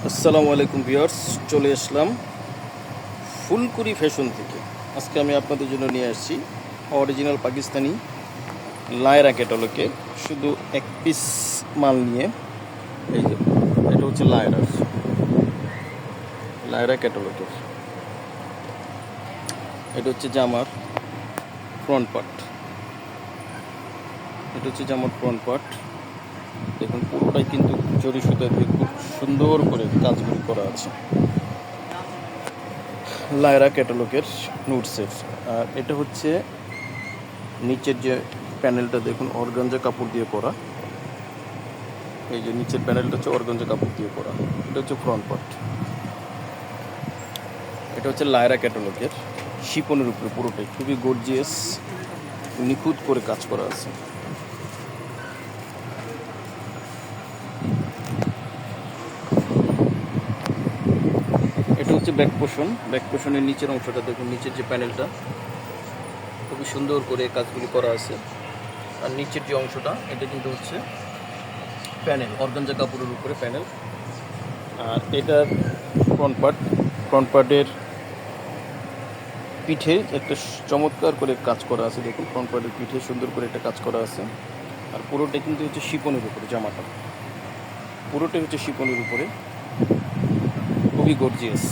আসসালামু আলাইকুম ভিউয়ার্স, চলে আসলাম ফুলকুড়ি ফ্যাশন থেকে। আজকে আমি আপনাদের জন্য নিয়ে আসছি অরিজিনাল পাকিস্তানি লায়রা ক্যাটালগে শুধু এক পিস মাল নিয়ে। এই যে এটা হচ্ছে লায়রা ক্যাটালগের। এটা হচ্ছে জামার ফ্রন্ট পার্ট। দেখুন পুরোটাই কিন্তু জরি সুতা দিয়ে খুব সুন্দর করে কাজগুলি করা আছে। লায়রা ক্যাটালগের নুটসের। আর এটা হচ্ছে নিচের যে প্যানেলটা, দেখুন অর্গানজা কাপড় দিয়ে করা। এই যে নিচের প্যানেলটা হচ্ছে অর্গানজা কাপড় দিয়ে করা। এটা হচ্ছে ফ্রন্ট পার্ট। এটা হচ্ছে লায়রা ক্যাটালগের শিপনের উপরে পুরোটাই খুবই গর্জিয়াস, নিখুঁত করে কাজ করা আছে। এটা হচ্ছে ব্যাক পোর্শনের নিচের অংশটা দেখুন, নিচের যে প্যানেলটা খুবই সুন্দর করে কাজগুলি করা আছে। আর নিচের যে অংশটা এটা কিন্তু হচ্ছে প্যানেল, অর্গানজা কাপড়ের উপরে প্যানেল। আর এটার ফ্রন্ট পার্টের পিঠে একটা চমৎকার করে কাজ করা আছে। দেখুন ফ্রন্ট পার্টের পিঠে সুন্দর করে একটা কাজ করা আছে। আর পুরোটা কিন্তু হচ্ছে শিপনের উপরে, জামাটা পুরোটাই হচ্ছে শিপনের উপরে, খুবই গর্জিয়াস।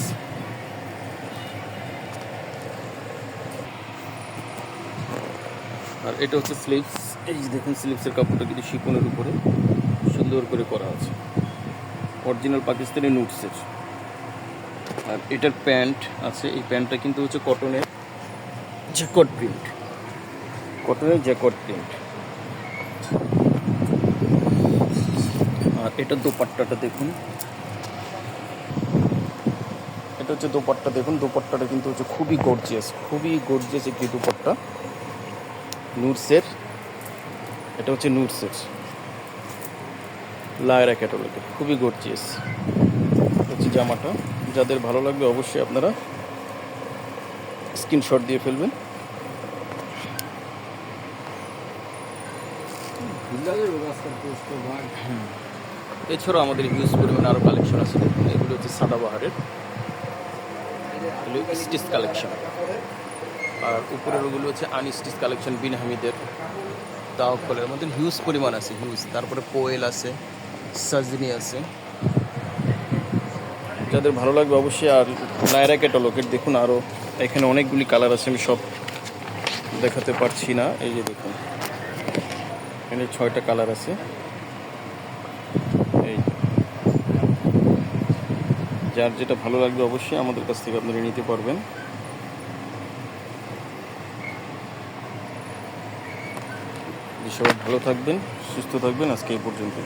আর এটা হচ্ছে স্লিভস। এই যে দেখুন স্লিভসের কাপড়টা কিন্তু শিপনের উপরে সুন্দর করে করা আছে, অরিজিনাল পাকিস্তানি নুটসের। আর এটার প্যান্ট আছে, এই প্যান্টটা কিন্তু হচ্ছে কটনের জ্যাকট প্রিন্ট। আর এটার দোপাট্টাটা দেখুন, এটা হচ্ছে দোপাট্টা। দেখুন দোপাট্টাটা কিন্তু হচ্ছে খুবই গর্জিয়াস একটি দোপাট্টা নুটসের। এটা হচ্ছে নুটসের লায়রা ক্যাটালগের, খুবই গর্জিয়াস হচ্ছে জামাটা। যাদের ভালো লাগবে অবশ্যই আপনারা স্ক্রিনশট দিয়ে ফেলবেন। এছাড়াও আমাদের হিউজ পরিমাণে আরও কালেকশন আছে। দেখুন এগুলো হচ্ছে সাদাবাহারের স্টিচ কালেকশন। আর উপরের ওগুলো হচ্ছে আনস্টিচ কালেকশন, বিন হামিদের, তাওয়াক্কুলের। আমাদের হিউজ পরিমাণ আছে, তারপরে কোয়েল আছে, সাজনি আছে। যাদের ভালো লাগবে অবশ্যই। আর লায়রা ক্যাটালগের দেখুন আরও এখানে অনেকগুলি কালার আছে, আমি সব দেখাতে পারছি না। এই যে দেখুন এখানে 6টা কালার আছে। এই যার যেটা ভালো লাগবে অবশ্যই আমাদের কাছ থেকে আপনারা নিতে পারবেন। সবাই ভালো থাকবেন, সুস্থ থাকবেন। আজকে এই পর্যন্ত।